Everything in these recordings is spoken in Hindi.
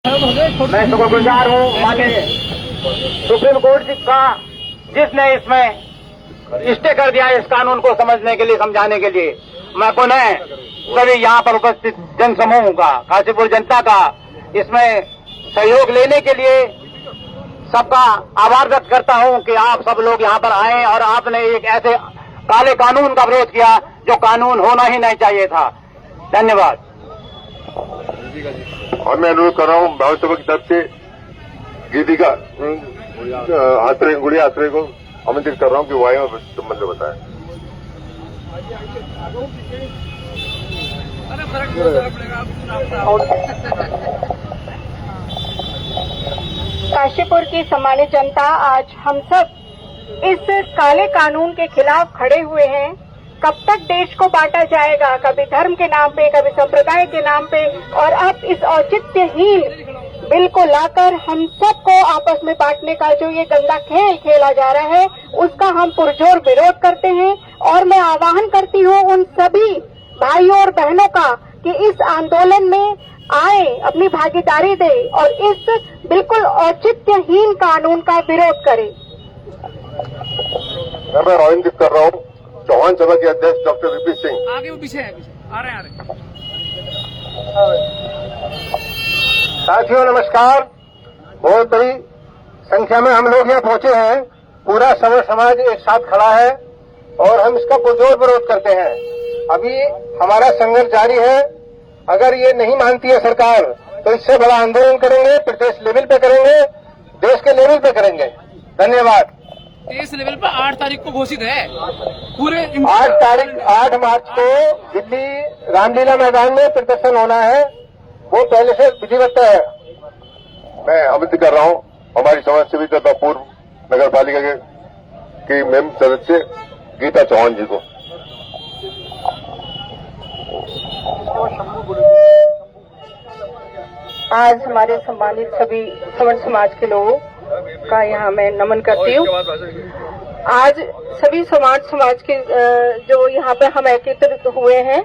मैं शुक्रगुजार हूँ माननीय सुप्रीम कोर्ट जी का, जिसने इसमें स्टे कर दिया इस कानून को समझने के लिए, समझाने के लिए। मैं पुनः सभी यहाँ पर उपस्थित जन समूह का, काशीपुर जनता का इसमें सहयोग लेने के लिए सबका आभार व्यक्त करता हूँ कि आप सब लोग यहाँ पर आए और आपने एक ऐसे काले कानून का विरोध किया जो कानून होना ही नहीं चाहिए था। धन्यवाद। और मैं अनुरोध कर रहा हूँ भारत सभा की तरफ से गीतिका गुड़िया आत्रे को आमंत्रित कर रहा हूँ कि वो आए और संबंध बताएं। काशीपुर की सम्मानित जनता, आज हम सब इस काले कानून के खिलाफ खड़े हुए हैं। कब तक देश को बांटा जाएगा, कभी धर्म के नाम पे, कभी संप्रदाय के नाम पे, और अब इस औचित्यहीन बिल को लाकर हम सबको आपस में बांटने का जो ये गंदा खेल खेला जा रहा है, उसका हम पुरजोर विरोध करते हैं। और मैं आह्वान करती हूँ उन सभी भाइयों और बहनों का कि इस आंदोलन में आए, अपनी भागीदारी दे और इस बिल्कुल औचित्यहीन कानून का विरोध करें। मैं आमंत्रित कर रहा हूँ चौहान सभा के अध्यक्ष डॉक्टर वीपी सिंह। आगे वो पीछे है, आ रहे हैं। साथियों नमस्कार। बहुत बड़ी संख्या में हम लोग यहाँ पहुंचे हैं। पूरा सवर्ण समाज एक साथ खड़ा है और हम इसका पुरजोर विरोध करते हैं। अभी हमारा संघर्ष जारी है। अगर ये नहीं मानती है सरकार तो इससे बड़ा आंदोलन करेंगे, प्रदेश लेवल पे करेंगे, देश के लेवल पे करेंगे। धन्यवाद। देश लेवल पर 8 तारीख को घोषित है पूरे 8 मार्च को दिल्ली रामलीला मैदान में प्रदर्शन होना है, वो पहले से विधिवत है। मैं आमंत्रित कर रहा हूँ हमारी समाज सेवी तथा पूर्व नगर पालिका की मेम सदस्य गीता चौहान जी को। आज हमारे सम्मानित सभी सवर्ण समाज के लोगों का यहाँ मैं नमन करती हूँ। आज सभी समाज के जो यहाँ पे हम एकत्रित हुए हैं,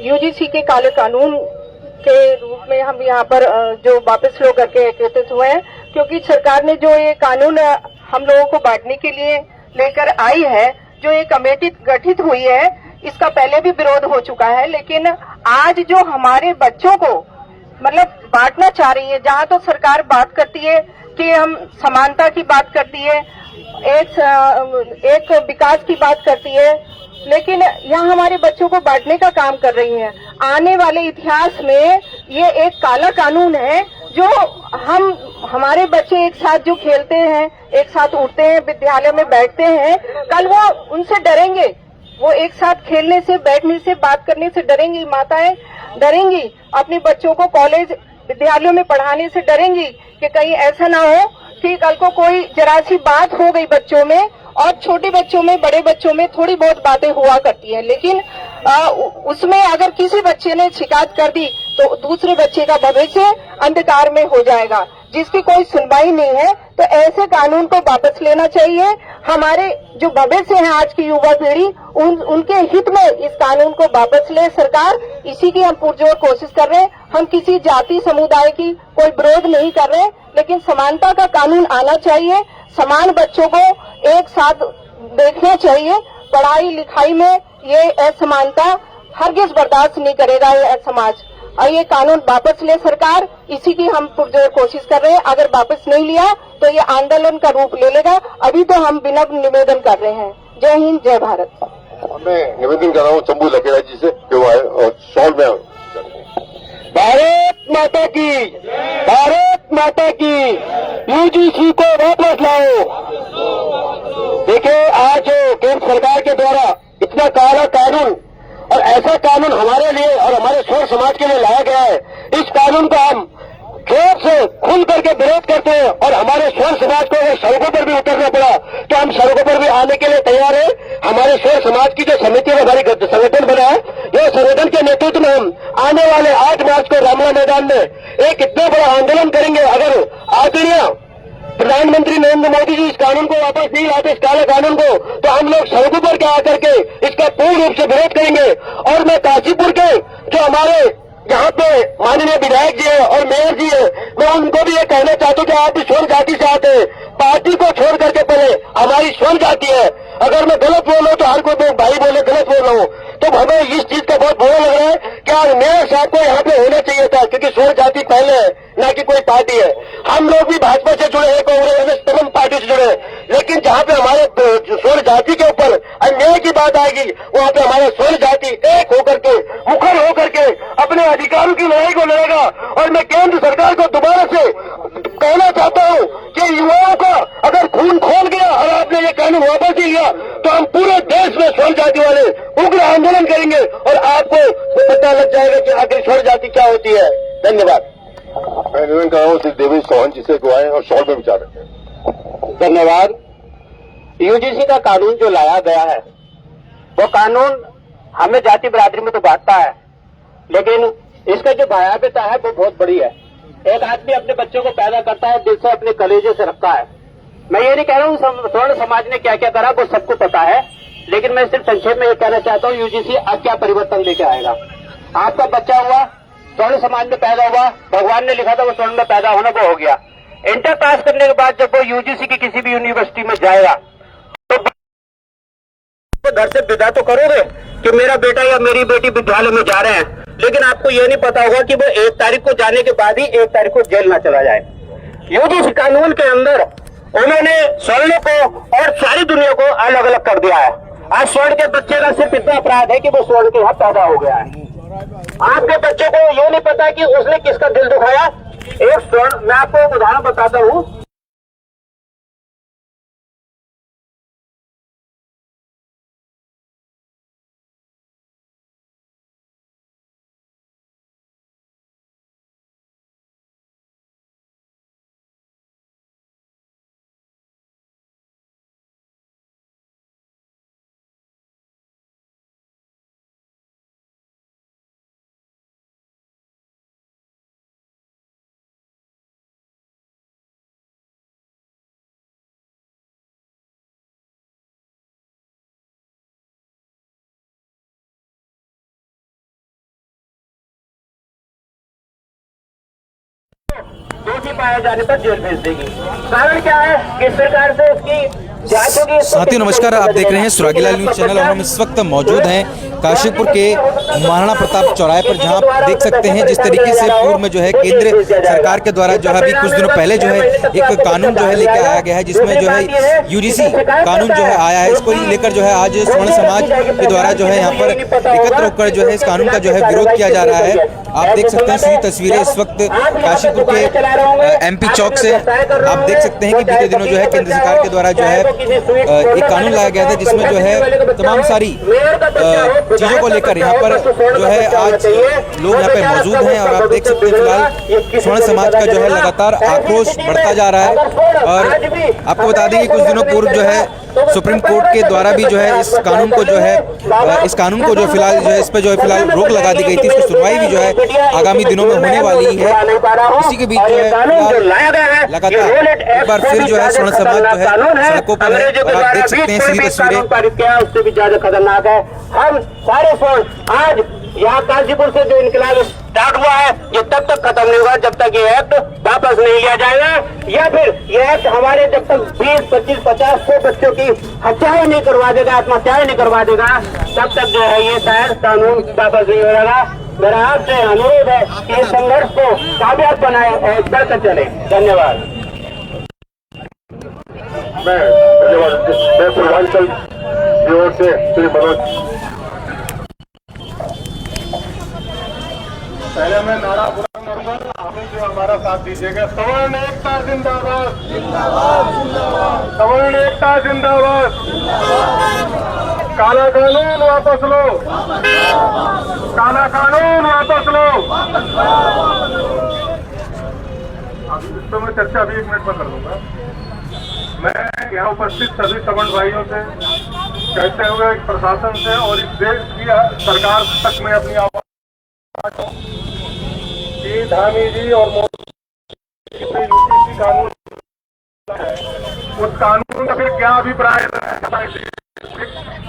यूजीसी के काले कानून के रूप में हम यहाँ पर जो वापस लो करके एकत्रित हुए हैं, क्योंकि सरकार ने जो ये कानून हम लोगों को बांटने के लिए लेकर आई है, जो ये कमेटी गठित हुई है, इसका पहले भी विरोध हो चुका है। लेकिन आज जो हमारे बच्चों को मतलब बांटना चाह रही है, जहाँ तो सरकार बात करती है कि हम समानता की बात करती है, एक विकास की बात करती है, लेकिन यहाँ हमारे बच्चों को बांटने का काम कर रही है। आने वाले इतिहास में ये एक काला कानून है जो हमारे बच्चे एक साथ जो खेलते हैं, एक साथ उठते हैं, विद्यालय में बैठते हैं, कल वो उनसे डरेंगे। वो एक साथ खेलने से, बैठने से, बात करने से डरेंगी। माताएं डरेंगी, अपने बच्चों को कॉलेज विद्यालयों में पढ़ाने से डरेंगी कि कहीं ऐसा ना हो कि कल को कोई जरा सी बात हो गई बच्चों में। और छोटे बच्चों में, बड़े बच्चों में थोड़ी बहुत बातें हुआ करती हैं, लेकिन उसमें अगर किसी बच्चे ने शिकायत कर दी तो दूसरे बच्चे का भविष्य अंधकार में हो जाएगा, जिसकी कोई सुनवाई नहीं है। तो ऐसे कानून को वापस लेना चाहिए। हमारे जो भविष्य है आज की युवा पीढ़ी, उनके हित में इस कानून को वापस ले सरकार। इसी की हम पुरजोर कोशिश कर रहे हैं। हम किसी जाति समुदाय की कोई विरोध नहीं कर रहे, लेकिन समानता का कानून आना चाहिए। समान बच्चों को एक साथ देखना चाहिए। पढ़ाई लिखाई में ये असमानता हरगिज बर्दाश्त नहीं करेगा ये समाज। और ये कानून वापस ले सरकार, इसी की हम पुरजोर कोशिश कर रहे हैं। अगर वापस नहीं लिया तो ये आंदोलन का रूप ले लेगा। अभी तो हम विनम्र निवेदन कर रहे हैं। जय हिंद, जय भारत। मैं निवेदन कर रहा हूँ शंभू लकेरा जी से जो आए और शॉल में। भारत माता की, भारत माता की। यूजीसी को वापस लाओ। देखिए, आज केंद्र सरकार के द्वारा इतना काला कानून और ऐसा कानून हमारे लिए और हमारे स्वर्ण समाज के लिए लाया गया है। इस कानून का हम जोर से खुल करके विरोध करते हैं और हमारे स्वर्ण समाज को अगर सड़कों पर भी उतरना पड़ा तो हम सड़कों पर भी आने के लिए तैयार है। हमारे स्वर्ण समाज की जो समिति है, हमारी संगठन बना है, ये संगठन के नेतृत्व में हम आने वाले 8 मार्च को रामलीला मैदान में एक इतना बड़ा आंदोलन करेंगे। अगर आदरणीय प्रधानमंत्री नरेंद्र मोदी जी इस कानून को वापस नहीं लाते, इस काले कानून को, तो हम लोग सड़कों पर आकर के इसका पूर्ण रूप से विरोध करेंगे। और मैं काशीपुर के जो हमारे यहाँ पे माननीय विधायक जी है और मेयर जी है, मैं उनको भी ये कहना चाहता हूँ कि आप भी स्वर्ण जाति से आते हैं, पार्टी को छोड़ करके पहले हमारी स्वर्ण जाति है। अगर मैं गलत बोल रहा हूँ तो हर कोई भाई बोले गलत बोल रहा हूँ, तो हमें इस चीज का बहुत बुरा लग रहा है कि आज मेयर साहब को यहाँ पे होना चाहिए था, क्योंकि स्वर्ण जाति पहले है, ना कि कोई पार्टी है। हम लोग भी भाजपा से जुड़े हैं, कांग्रेस तमाम पार्टी से जुड़े हैं, लेकिन जहाँ पे हमारे स्वर्ण जाति के ऊपर अन्याय की बात आएगी, वहाँ पे हमारा स्वर्ण जाति एक होकर के, मुखर होकर के अपने अधिकारों की लड़ाई को लड़ेगा। और मैं केंद्र सरकार को दोबारा से कहना चाहता हूँ कि युवाओं का अगर खून खोल गया और आपने ये कानून वापस नहीं लिया, तो हम पूरे देश में स्वर्ण जाति वाले उग्र आंदोलन करेंगे और आपको पता लग जाएगा कि आखिर स्वर्ण जाति क्या होती है। धन्यवाद। मैं निवेदन कर रहा हूँ श्री देवेश चौहान जी से दुआएं और शॉर्ट में विचार रखें। धन्यवाद। यूजीसी का कानून जो लाया गया है, वो कानून हमें जाति बिरादरी में तो बांटता है, लेकिन इसका जो भयावहता है वो बहुत बड़ी है। एक आदमी अपने बच्चों को पैदा करता है, दिल से अपने कलेजे से रखता है। मैं ये नहीं कह रहा हूँ स्वर्ण समाज ने क्या क्या करा वो सबको पता है, लेकिन मैं सिर्फ संक्षेप में ये कहना चाहता हूँ यूजीसी अब क्या परिवर्तन लेके आएगा। आपका बच्चा हुआ, स्वर्ण समाज में पैदा हुआ, भगवान ने लिखा था वो स्वर्ण में पैदा होना, वो हो गया। इंटर पास करने के बाद जब वो यूजीसी की किसी भी यूनिवर्सिटी में जाएगा तो घर से विदा तो करोगे कि मेरा बेटा या मेरी बेटी विद्यालय में जा रहे हैं, लेकिन आपको यह नहीं पता होगा कि वो 1 तारीख को जाने के बाद ही 1 तारीख को जेल ना चला जाए। यूजीसी कानून के अंदर उन्होंने स्वर्ण को और सारी दुनिया को अलग अलग कर दिया है। आज स्वर्ण के बच्चे का सिर्फ इतना अपराध है कि वो स्वर्ण के यहाँ पैदा हो गया है। आपके बच्चे को ये नहीं पता कि उसने किसका दिल दुखाया। एक स्वर्ण, मैं आपको एक उदाहरण बताता हूँ। दोषी पाए जाने पर जेल भेज देगी। कारण क्या है कि सरकार से उसकी जांच होगी। साथियों नमस्कार, आप देख रहे हैं सुरागीलाल न्यूज चैनल और हम इस वक्त मौजूद हैं काशीपुर के महाराणा प्रताप चौराहे पर, जहां आप देख सकते हैं जिस तरीके से पूर्व में जो है केंद्र सरकार के द्वारा जो है अभी कुछ दिनों पहले जो है एक कानून जो है लेकर आया गया है, जिसमें जो है यूजीसी कानून जो है आया है। इसको लेकर जो है आज स्वर्ण समाज के द्वारा जो है यहाँ पर एकत्र होकर जो है इस कानून का जो है विरोध किया जा रहा है। आप देख सकते हैं सीधी तस्वीरें इस वक्त काशीपुर के एमपी चौक से। आप देख सकते हैं कि बीते दिनों जो है केंद्र सरकार के द्वारा जो है एक कानून लाया गया था, जिसमें जो है तमाम सारी चीजों को लेकर यहाँ पर जो है आज लोग यहाँ पे मौजूद हैं। और आप देख सकते हैं फिलहाल स्वर्ण समाज का जो है लगातार आक्रोश बढ़ता जा रहा है। और आपको बता दें कि कुछ दिनों पूर्व जो है सुप्रीम कोर्ट के द्वारा भी जो है इस कानून को जो है फिलहाल जो है इस पर जो है फिलहाल रोक लगा दी गई थी। इसकी सुनवाई भी जो है आगामी दिनों में होने वाली है। इसी के बीच जो है लगातार एक बार फिर जो है स्वर्ण समाज जो है सड़कों पर है। और आप देख सकते हैं सीधी तस्वीरें। उससे भी ज्यादा खतरनाक है। हम सारे स्वर्ण आज यहाँ काशीपुर से जो इनकलाब स्टार्ट हुआ है, ये तब तक खत्म नहीं होगा जब तक ये एक्ट वापस नहीं लिया जाएगा, या फिर ये एक्ट हमारे जब तक 20, 25, 50, 100 बच्चों की हत्याएं नहीं करवा देगा, आत्महत्याएं नहीं करवा देगा, तब तक जो है ये शायद कानून वापस नहीं होगा। मेरा आपसे अनुरोध है कि इस संघर्ष को कामयाब बनाए और बढ़कर चले। धन्यवाद। मैं पूर्वांचल की ओर से श्री मनोज, पहले मैं नारा बुरा करूंगा, आपने जो हमारा साथ दीजिएगा। सवर्ण एकता जिंदाबाद, सवर्ण एकता जिंदाबाद। काला कानून वापस लो, काला कानून वापस लो। अब इस पर मैं चर्चा अभी 1 मिनट पर कर दूंगा। मैं यहाँ उपस्थित सभी सवर्ण भाइयों से कहते हुए प्रशासन से और इस देश की सरकार तक में अपनी आवाज कि धामी जी और यूजीसी कानून है, उस कानून का फिर क्या अभिप्राय है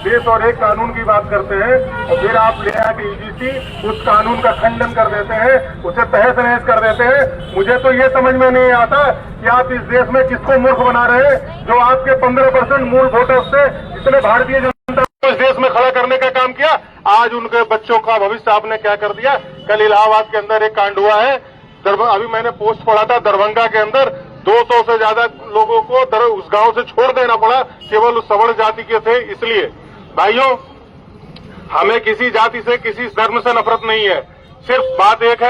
देश और एक कानून की बात करते हैं और फिर आप ले आके यूजीसी उस कानून का खंडन कर देते हैं, उसे तहस नहस कर देते हैं। मुझे तो ये समझ में नहीं आता कि आप इस देश में किसको मूर्ख बना रहे हैं, जो आपके 15% मूल वोटर्स से जितने भारतीय जनता को इस देश में खड़ा करने का काम किया, आज उनके बच्चों का भविष्य आपने क्या कर दिया। कल इलाहाबाद के अंदर एक कांड हुआ है, अभी मैंने पोस्ट पढ़ा था, दरभंगा के अंदर 200 से ज्यादा लोगों को उस गांव से छोड़ देना पड़ा, केवल उस सवर्ण जाति के थे इसलिए। भाइयों, हमें किसी जाति से, किसी धर्म से नफरत नहीं है। सिर्फ बात एक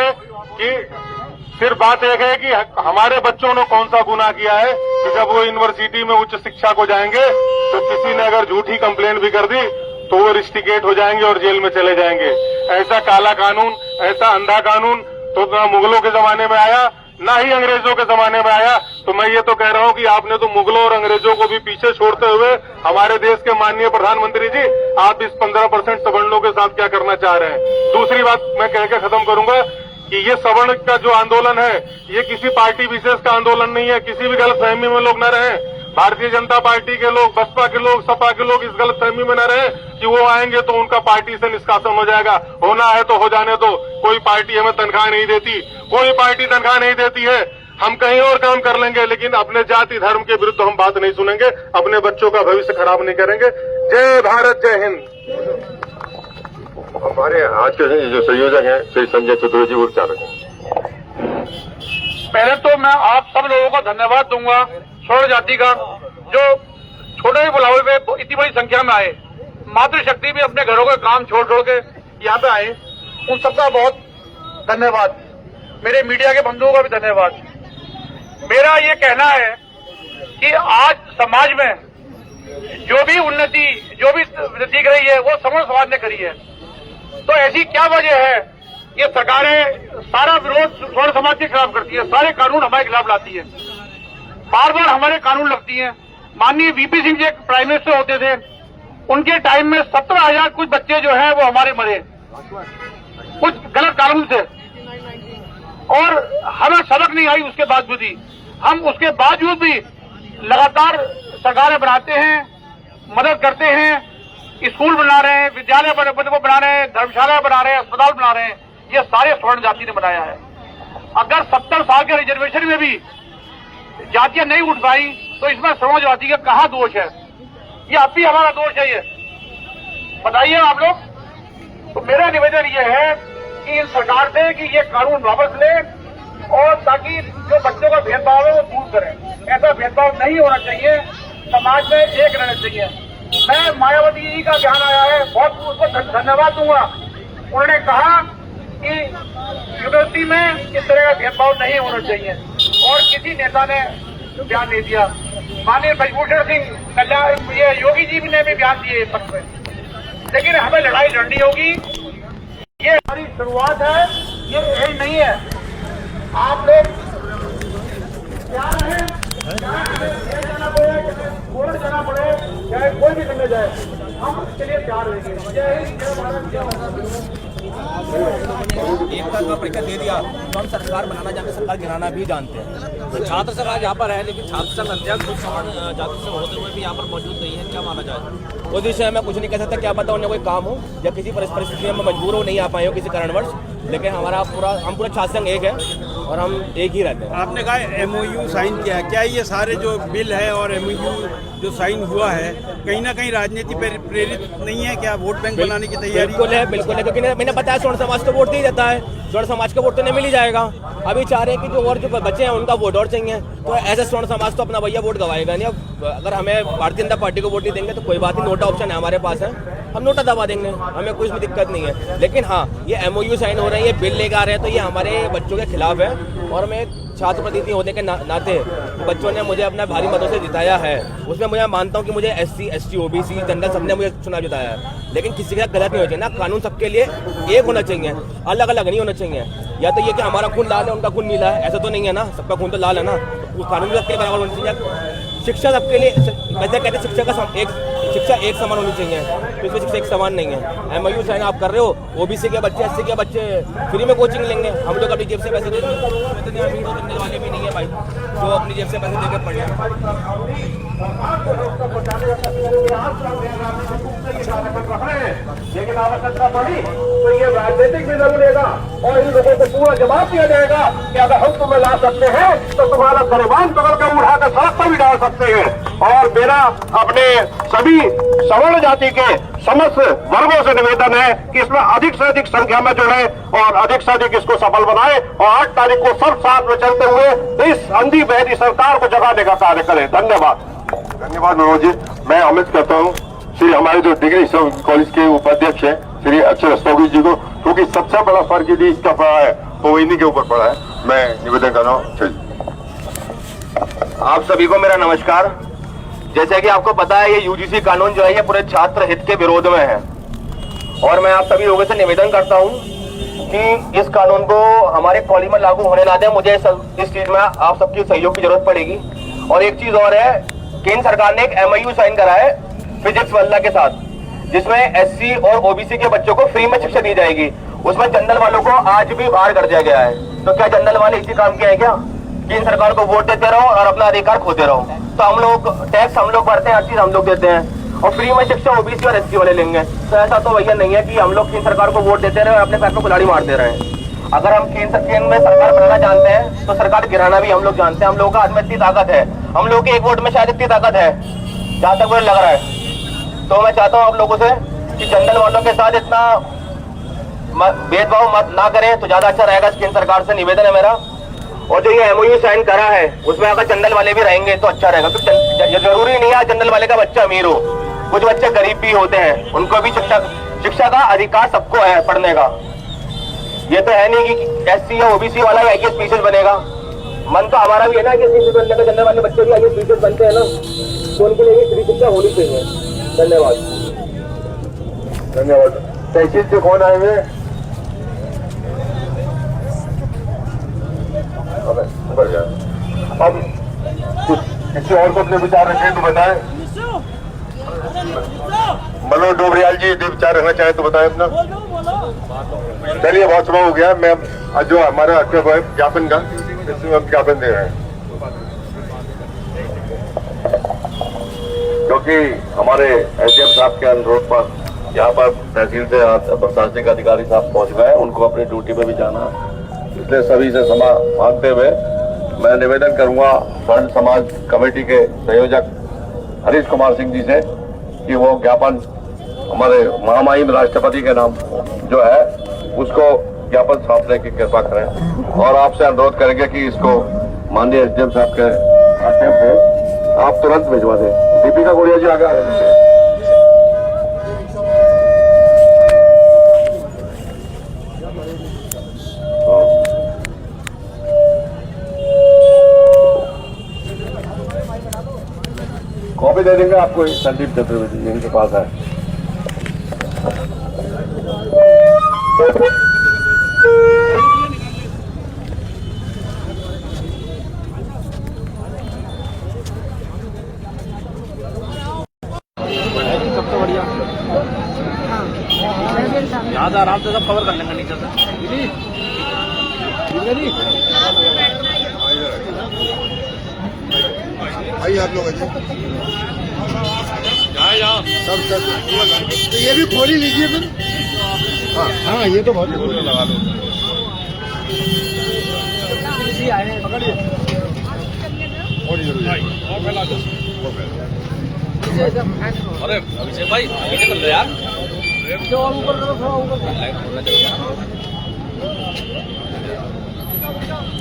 है कि हमारे बच्चों ने कौन सा गुनाह किया है कि जब वो यूनिवर्सिटी में उच्च शिक्षा को जाएंगे तो किसी ने अगर झूठी कंप्लेंट भी कर दी तो वो रिस्टिकेट हो जाएंगे और जेल में चले जाएंगे। ऐसा काला कानून, ऐसा अंधा कानून तो ना मुगलों के जमाने में आया, ना ही अंग्रेजों के जमाने में आया। तो मैं ये तो कह रहा हूँ कि आपने तो मुगलों और अंग्रेजों को भी पीछे छोड़ते हुए हमारे देश के माननीय प्रधानमंत्री जी, आप इस 15% सवर्णों के साथ क्या करना चाह रहे हैं। दूसरी बात मैं कह के खत्म करूंगा कि ये सवर्ण का जो आंदोलन है, ये किसी पार्टी विशेष का आंदोलन नहीं है। किसी भी गलतफहमी में लोग न रहें। भारतीय जनता पार्टी के लोग, बसपा के लोग, सपा के लोग इस गलतफहमी में न रहें कि वो आएंगे तो उनका पार्टी से निष्कासन हो जाएगा। होना है तो हो जाने दो। कोई पार्टी हमें तनख्वाह नहीं देती, कोई पार्टी तनख्वाह नहीं देती है। हम कहीं और काम कर लेंगे, लेकिन अपने जाति धर्म के विरुद्ध हम बात नहीं सुनेंगे, अपने बच्चों का भविष्य खराब नहीं करेंगे। जय भारत, जय हिंद। हमारे आज के जो संयोजक हैं श्री संजय चतुर्वेदी, वो क्या रखेंगे। पहले तो मैं आप सब लोगों को धन्यवाद दूंगा, स्वर्ण जाति का, जो छोटे ही बुलावे में इतनी बड़ी संख्या में आए, मातृशक्ति भी अपने घरों का काम छोड़ के यहाँ पे आए, उन सबका बहुत धन्यवाद। मेरे मीडिया के बंधुओं का भी धन्यवाद। मेरा ये कहना है कि आज समाज में जो भी उन्नति, जो भी दिख रही है, वो समूह समाज ने करी है। तो ऐसी क्या वजह है ये सरकारें सारा विरोध स्वर्ण समाज के खिलाफ करती है, सारे कानून हमारे खिलाफ लाती है, बार बार हमारे कानून लगती है। माननीय VP Singh ji prime minister होते थे, उनके टाइम में 17,000 कुछ बच्चे जो हैं वो हमारे मरे कुछ गलत कानून से, और हमें सबक नहीं आई। उसके बावजूद भी हम उसके बावजूद भी लगातार सरकारें बनाते हैं, मदद करते हैं, स्कूल बना रहे हैं, विद्यालय बना रहे हैं, धर्मशाला बना रहे हैं, अस्पताल बना रहे हैं। ये सारे स्वर्ण जाति ने बनाया है। अगर 70 साल के रिजर्वेशन में भी जातियां नहीं उठ पाई तो इसमें स्वर्ण जाति का कहाँ दोष है? ये अब भी हमारा दोष है। ये बताइए आप लोग। तो मेरा निवेदन ये है कि इन सरकार से कि ये कानून वापस ले और ताकि जो बच्चों का भेदभाव है वो दूर करें। ऐसा भेदभाव नहीं होना चाहिए, समाज में एक रहना चाहिए। मैं मायावती जी का ध्यान आया है, बहुत उसको धन्यवाद दूंगा। उन्होंने कहा कि यूनिवर्सिटी में इस तरह का भेदभाव नहीं होना चाहिए और किसी नेता ने बयान नहीं दिया। माननीय ब्रजभूषण सिंह कल्याण, ये योगी जी ने भी बयान दिए पक्ष में, लेकिन हमें लड़ाई लड़नी होगी। ये हमारी शुरुआत है, ये एंड नहीं है। आप लोग तैयार हैं, चाहे जाना पड़े, कोर्ट जाना पड़े, चाहे कोई भी करने जाए, हम उसके लिए तैयार रहेंगे। जय हिंद, जय भारत, जय माता। एक तरफा परीक्षा दे दिया तो हम सरकार बनाना जानते, सरकार गिराना भी जानते हैं। तो छात्र संघ आज यहाँ पर है, लेकिन छात्र संघ अध्यक्ष कुछ सवर्ण जाति से होते हुए भी यहाँ पर मौजूद नहीं है। क्या माना जाए? उस विषय में कुछ नहीं कह सकता। क्या पता उन्हें कोई काम हो या किसी परिस्थिति में मजबूर हो, नहीं आ पाए हो किसी कारणवश, लेकिन हम पूरा छात्र संघ एक है और हम एक ही रहते हैं। आपने कहा MOU साइन किया है, क्या ये सारे जो बिल है और MOU जो साइन हुआ है कहीं ना कहीं राजनीति पर प्रेरित नहीं है? क्या वोट बैंक बनाने की तैयारी? बिल्कुल है, क्योंकि मैंने बताया स्वर्ण समाज को वोट नहीं देता है, स्वर्ण समाज को वोट तो नहीं मिल ही जाएगा। अभी चाह रहे हैं कि जो और जो बच्चे हैं उनका वोट और चाहिए, तो ऐसे स्वर्ण समाज तो अपना भैया वोट गवाएगा नहीं। अब अगर हमें भारतीय जनता पार्टी को वोट नहीं देंगे तो कोई बात नहीं, नोटा ऑप्शन है हमारे पास है, हम नोटा दबा देंगे, हमें कुछ भी दिक्कत नहीं है। लेकिन हाँ, ये MOU साइन हो रहे हैं, ये बिल लेकर आ रहे हैं, तो ये हमारे बच्चों के खिलाफ है। और मैं छात्र प्रतिनिधि होने के नाते बच्चों ने मुझे अपना भारी मतों से जिताया है, उसमें मुझे मानता हूँ कि मुझे SC, ST, OBC, जनरल सबने मुझे चुनाव जिताया है। लेकिन किसी के साथ गलत नहीं होना चाहिए ना, कानून सबके लिए एक होना चाहिए, अलग अलग नहीं होना चाहिए। या तो ये कि हमारा खून लाल है उनका खून नीला है, ऐसा तो नहीं है ना, सबका खून तो लाल है ना। तो कानून सबके बराबर होना चाहिए। शिक्षा सबके लिए, वैसे कहते हैं शिक्षा का एक शिक्षा एक समान होनी चाहिए, तो इसमें शिक्षा एक समान नहीं है। MOU साइन आप कर रहे हो, OBC के बच्चे, SC के बच्चे फ्री में कोचिंग लेंगे, हम लोग अपनी जेब से पैसे देंगे, इतने अमीर तो करने वाले भी नहीं है भाई जो अपनी जेब से पैसे देकर पढ़े। लेकिन आवश्यकता पड़ी तो ये राजनीतिक भी जरूर लेगा और इन लोगों को पूरा जवाब दिया जाएगा कि अगर हम तुम्हें ला सकते हैं तो तुम्हारा सरबान पकड़ कर उठाकर सड़क पर भी डाल सकते हैं। और मेरा अपने सभी सवर्ण जाति के समस्त वर्गों से निवेदन है कि इसमें अधिक से अधिक संख्या में जुड़े और अधिक से अधिक इसको सफल बनाए और 8 तारीख को सब साथ में चलते हुए इस अंधी बहरी सरकार को जगाने का कार्य करें। धन्यवाद। धन्यवाद मनोज जी। मैं अमित करता हूँ श्री हमारे जो डिग्री कॉलेज के उपाध्यक्ष हैं श्री अक्षय रस्तोगी जी को, क्योंकि सबसे बड़ा फर्क यदि इसका पड़ा है तो इन्हीं के ऊपर पड़ा है। मैं निवेदन कर रहा हूँ। आप सभी को मेरा नमस्कार। जैसे कि आपको पता है ये UGC कानून जो है ये पूरे छात्र हित के विरोध में है और मैं आप सभी लोगों से निवेदन करता हूं कि इस कानून को हमारे कॉलेज में लागू होने ना दें। मुझे इस चीज में आप सबकी सहयोग की जरूरत पड़ेगी। और एक चीज और है, केंद्र सरकार ने एक MOU साइन करा है फिजिक्स वाला के साथ, जिसमें SC और OBC के बच्चों को फ्री में शिक्षा दी जाएगी। उसमें जनरल वालों को आज भी बाहर कर दिया गया है। तो क्या जनरल वाले इसी काम के हैं क्या? केंद्र सरकार को वोट देते रहो और अपना अधिकार खोते रहो। तो हम लोग टैक्स हम लोग भरते हैं, हर चीज हम लोग देते हैं और फ्री में शिक्षा OBC और SC वाले लेंगे। तो ऐसा तो भैया नहीं है कि हम लोग केंद्र सरकार को वोट देते रहे और अपने पैर पर कुल्हाड़ी मारते रहे। अगर हम केंद्र में सरकार बनाना जानते हैं तो सरकार गिराना भी हम लोग जानते हैं। हम लोगों का हाथ में इतनी ताकत है, हम लोग के एक वोट में शायद इतनी ताकत है जहां तक मुझे लग रहा है। तो मैं चाहता हूं आप लोगों से कि जनरल वालों के साथ इतना भेदभाव मत ना करें तो ज्यादा अच्छा रहेगा। केंद्र सरकार से निवेदन है मेरा। और जो ये MOU साइन करा है उसमें अगर जनरल वाले भी रहेंगे तो अच्छा रहेगा, क्योंकि जरूरी नहीं है जनरल वाले का बच्चा अमीर हो, कुछ बच्चे गरीब भी होते हैं, उनको भी शिक्षा का अधिकार सबको है पढ़ने का। ये तो है नहीं कि SC या OBC वाला IAS PCS बनेगा। मन तो हमारा भी है ना कि PCS बनने का, जनरल वाले बच्चे भी IAS PCS बनते हैं ना, तो उनके लिए भी फ्री शिक्षा होनी चाहिए। धन्यवाद। धन्यवाद। तहसील से कौन आए हुए? अब कुछ किसी और को अपने विचार रखें तो बताएं। मनोज डोबरियाल जी यदि विचार रखना चाहे तो बताएं अपना। चलिए बहुत समय हो गया। मैं जो हमारा ज्ञापन का इसमें हम ज्ञापन दे रहे हैं, क्योंकि हमारे SDM साहब के अनुरोध पर यहाँ पर तहसील से प्रशासनिक अधिकारी साहब पहुँच गए, उनको अपनी ड्यूटी पे भी जाना, इसलिए सभी से क्षमा मांगते हुए मैं निवेदन करूंगा स्वर्ण समाज कमेटी के संयोजक हरीश कुमार सिंह जी से कि वो ज्ञापन हमारे महामहिम राष्ट्रपति के नाम जो है उसको ज्ञापन सौंपने की कृपा करें। और आपसे अनुरोध करेंगे कि इसको माननीय SDM साहब के माध्यम से आप तुरंत भिजवा दें। दीपिका गुड़िया जी आगे आ रहे हैं। कॉपी दे देंगे आपको संदीप चतुर्वेदी जिनके पास है। सबसे बढ़िया याद आराम से सब कवर कर लेंगे नीचे से। भाई आप लोग सब तो ये भी खोल ही लीजिए फिर। हाँ ये तो बहुत लगा लो। अरे अभिषेक भाई पीछे कर लो यार,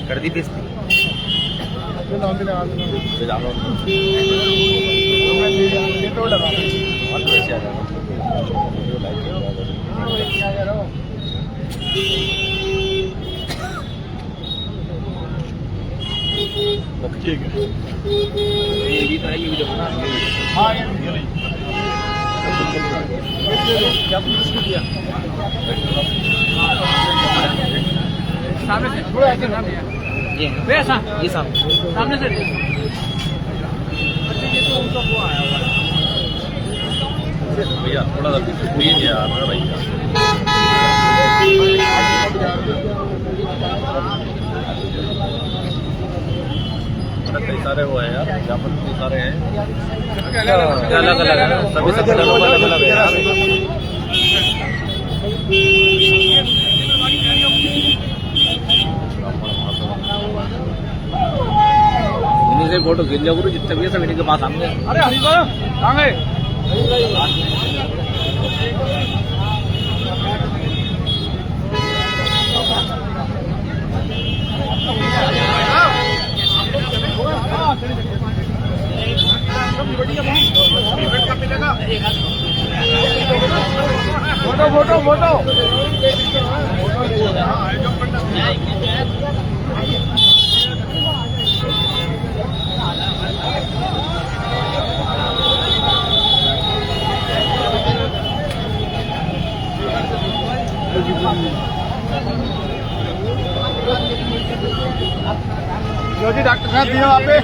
कर दी बेइज्जती। ठीक है, ये भी तो है, ये भी देखो ना। हाँ क्या तुम किया सामने से थोड़ा ऐसे ना ये वैसा ये सामने से ये तो उनका वो आया हुआ है। भैया थोड़ा सा प्लीज यार मेरा भैया कई सारे वो है यार, यहाँ पर कई सारे हैं अलग अलग है, सभी सब अलग अलग है यार। इन्हीं से फोटो खींच लो गुरु, जितने भी है सब इन्हीं के पास आएंगे। अरे हरी कहाँ गए? फोटो फोटो फोटो डॉक्टर साहब दिया वहाँ पे।